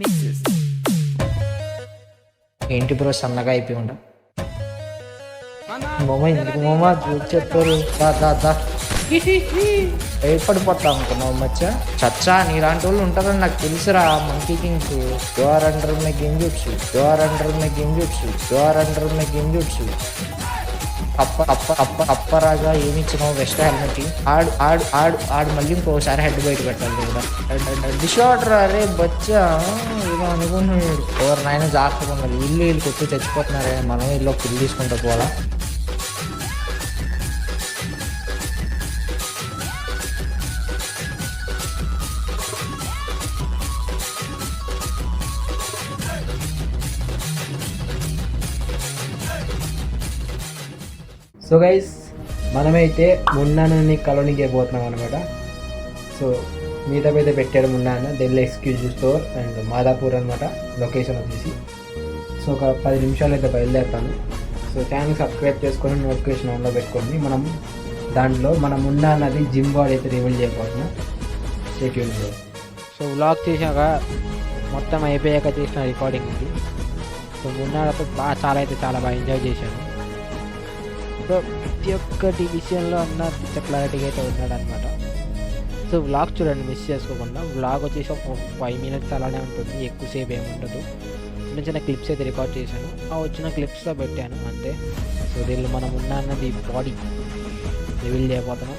mixes. ఏంటి bro సన్నగా అయిపోయి ఉండ మామ ఎందుకు మామ చెప్పారు ఏర్పడిపోతా అనుకున్నావు మచ్చ చచ్చా నీలాంటి వాళ్ళు ఉంటారని నాకు తెలుసురా monkey kings you're under my గెంజుట్సు యువర్ అండర్ మై గెంజుట్సు యువర్ అండర్ మై గెంజుట్సు అప్పరాగా ఏమి ఇచ్చినావు వెస్ట్ హెల్మెట్ ఆడు ఆడు ఆడు ఆడు మళ్ళీ ఇంకోసారి హెడ్ బయట పెట్టాలి కూడా డిషార్డర్ అరే బచ్చా ఏమో అనుకుంటున్నాడు ఎవరు నాయన జాగ్రత్తగా ఉండాలి ఇల్లు కొట్టి చచ్చిపోతున్నారే మనం ఇల్లు పిల్లి తీసుకుంటా పోవాలా. సో గైస్ మనమైతే మున్నాని కలోనీకి అయిపోతున్నాం అనమాట. సో మీటప్ అయితే పెట్టాడు మున్నాన్న Delhi exclusive store and Madhapur అనమాట లొకేషన్ వచ్చేసి. సో ఒక 10 నిమిషాలు అయితే బయలుదేరుతాను. సో ఛానల్ సబ్స్క్రైబ్ చేసుకొని నోటిఫికేషన్ ఆన్లో పెట్టుకోండి. మనం దాంట్లో మన మున్నా అన్నది జిమ్ బాడీ అయితే రివీల్ చేయబోతున్నాం. Stay tuned. సో వ్లాగ్ చేశాక మొత్తం అయిపోయాక చేసిన రికార్డింగ్ ఇది. సో మున్నాతో చాలా బాగా ఎంజాయ్ చేశాను. సో ప్రతి ఒక్కటి విషయంలో అన్న క్లారిటీగా అయితే ఉన్నాడు అనమాట. సో వ్లాగ్ చూడండి మిస్ చేసుకోకుండా. వ్లాగ్ వచ్చేసి ఒక 5 minutes అలానే ఉంటుంది, ఎక్కువసేపు ఏమి ఉండదు. చిన్న చిన్న క్లిప్స్ అయితే రికార్డ్ చేశాను, ఆ వచ్చిన క్లిప్స్లో పెట్టాను అంతే. సో దీనిలో మనం ఉన్న అన్నది బాడీ రివీల్ చేయబోతున్నాం.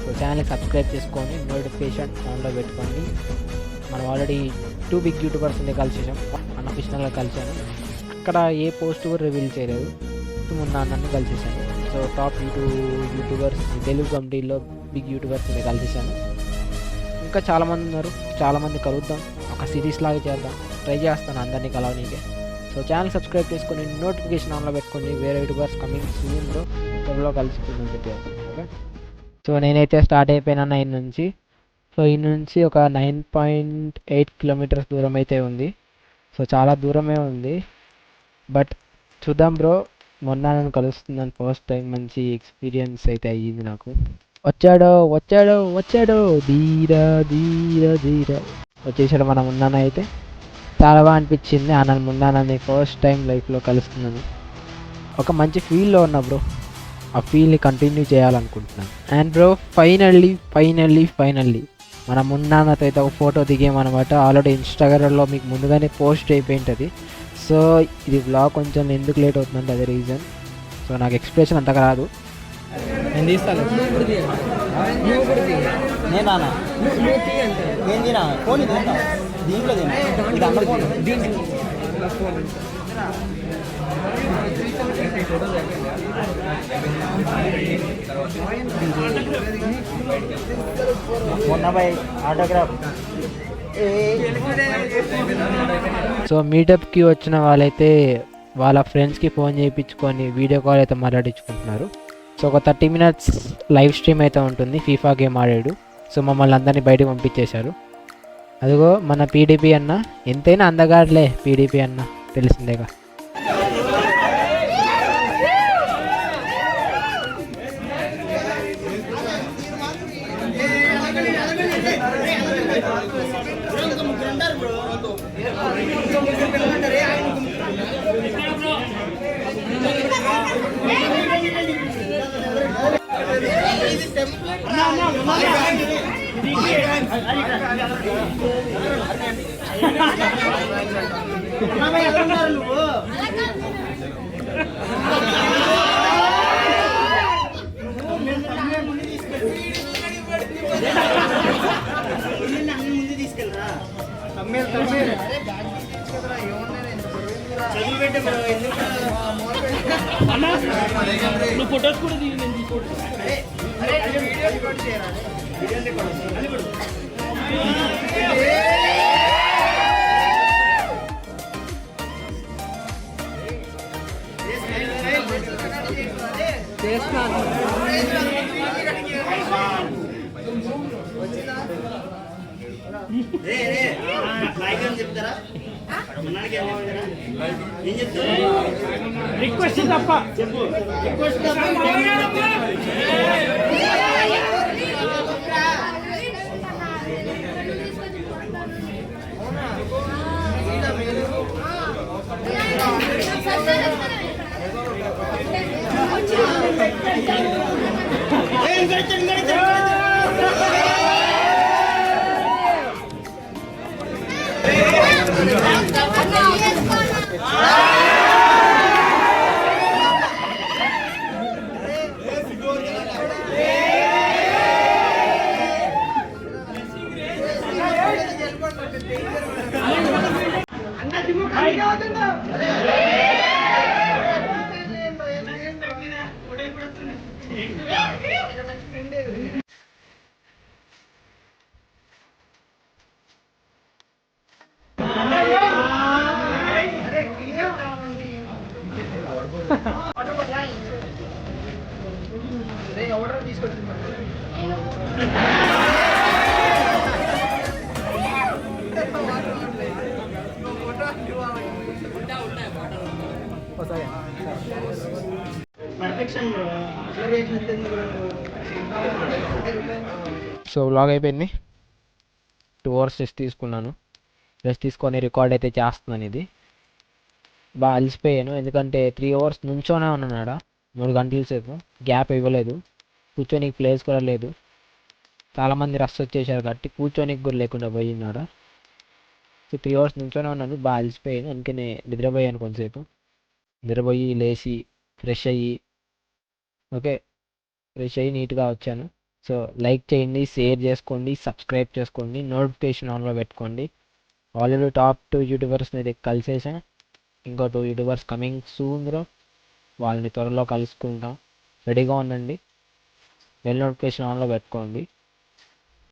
సో ఛానల్కి సబ్స్క్రైబ్ చేసుకొని నోటిఫికేషన్ ఆన్లో పెట్టుకోండి. మనం ఆల్రెడీ 2 big యూట్యూబర్స్ కలిసాం, అన్అఫిషనల్గా కలిసాను. అక్కడ ఏ పోస్ట్ కూడా రివీల్ చేయలేదు, నన్ను కలిసేసాను. సో టాప్ యూట్యూబర్స్ తెలుగు కమిటీలో బిగ్ యూట్యూబర్స్ కలిసేసాను. ఇంకా చాలామంది ఉన్నారు, చాలామంది కలుద్దాం, ఒక సిరీస్ లాగా చేద్దాం. ట్రై చేస్తాను అందరినీ కలవనీకే. సో ఛానల్ సబ్స్క్రైబ్ చేసుకొని నోటిఫికేషన్ ఆన్లో పెట్టుకొని వేరే యూట్యూబర్స్ కమింగ్ సూన్లో త్వరలో కలుసుకుందాం చెప్పాను. ఓకే, సో నేనైతే స్టార్ట్ అయిపోయినా ఈ నుంచి. సో ఈ నుంచి ఒక 9.8 kilometers దూరం అయితే ఉంది. సో చాలా దూరమే ఉంది, బట్ చూద్దాం బ్రో. మొన్న నన్ను కలుస్తున్నాను ఫస్ట్ టైం, మంచి ఎక్స్పీరియన్స్ అయితే అయ్యింది నాకు. వచ్చాడో ధీరా వచ్చేసాడు మనం ఉన్నాను. అయితే చాలా బాగా అనిపించింది. నన్ను ఉన్నానని ఫస్ట్ టైం లైఫ్లో కలుస్తున్నాను. ఒక మంచి ఫీల్లో ఉన్నా బ్రో, ఆ ఫీల్ని కంటిన్యూ చేయాలనుకుంటున్నాను. అండ్ బ్రో ఫైనల్లీ మనం ఉన్నానతో అయితే ఒక ఫోటో దిగామన్నమాట. ఆల్రెడీ ఇన్స్టాగ్రామ్లో మీకు ముందుగానే పోస్ట్ అయిపోయింటుంది. సో ఇది బ్లాగ్ కొంచెం ఎందుకు లేట్ అవుతుందంటే అదే రీజన్. సో నాకు ఎక్స్ప్రెషన్ అంతగా రాదు. నేను తీస్తాను. నేనా నేను తినా ఫోన్ తింటా దీంట్లో తిన్నా ఇది అన్న ఫోన్ మొన్న బై ఆటోగ్రాఫ్. సో మీటప్కి వచ్చిన వాళ్ళైతే వాళ్ళ ఫ్రెండ్స్కి ఫోన్ చేయించుకొని వీడియో కాల్ అయితే మాట్లాడించుకుంటున్నారు. సో ఒక 30 minutes లైవ్ స్ట్రీమ్ అయితే ఉంటుంది. ఫీఫా గేమ్ ఆడాడు. సో మమ్మల్ని అందరినీ బయటకు పంపించేశారు. అదిగో మన పీడీపీ అన్న, ఎంతైనా అందగాడులే పీడీపీ అన్న, తెలిసిందేగా. ఫోటోస్ కూడా దిగి చెప్తారా రిక్వెస్ట్ తప్ప చెప్పు రిక్వెస్ట్ సో వ్లాగ్ అయిపోయింది. 2 hours రెస్ట్ తీసుకున్నాను. రెస్ట్ తీసుకొని రికార్డ్ అయితే చేస్తున్నాను. ఇది బాగా అలసిపోయాను, ఎందుకంటే 3 hours నుంచోనే ఉన్నాడు 3 గంటల సేపు. గ్యాప్ ఇవ్వలేదు, కూర్చోనికి ప్లేస్ కూడా లేదు. చాలామంది రష్ వచ్చేసారు కాబట్టి కూర్చోనికి కూడా లేకుండా పోయినాడు. సో 3 hours నుంచోనే ఉన్నాను, బాగా అలసిపోయాను. అందుకనే నిద్రపోయాను కొంతసేపు. నిద్రపోయి లేచి ఫ్రెష్ అయ్యి ఫ్రెష్ అయ్యి నీట్గా వచ్చాను. సో లైక్ చేయండి, షేర్ చేసుకోండి, సబ్స్క్రైబ్ చేసుకోండి, నోటిఫికేషన్ ఆన్లో పెట్టుకోండి. ఆల్రెడీ టాప్ 2 యూట్యూబర్స్ని అయితే కలిసేసాం. ఇంకో 2 యూట్యూబర్స్ కమింగ్ సూన్ బ్రో. వాళ్ళని త్వరలో కలుసుకుంటాం. రెడీగా ఉండండి, బెల్ నోటిఫికేషన్ ఆన్లో పెట్టుకోండి.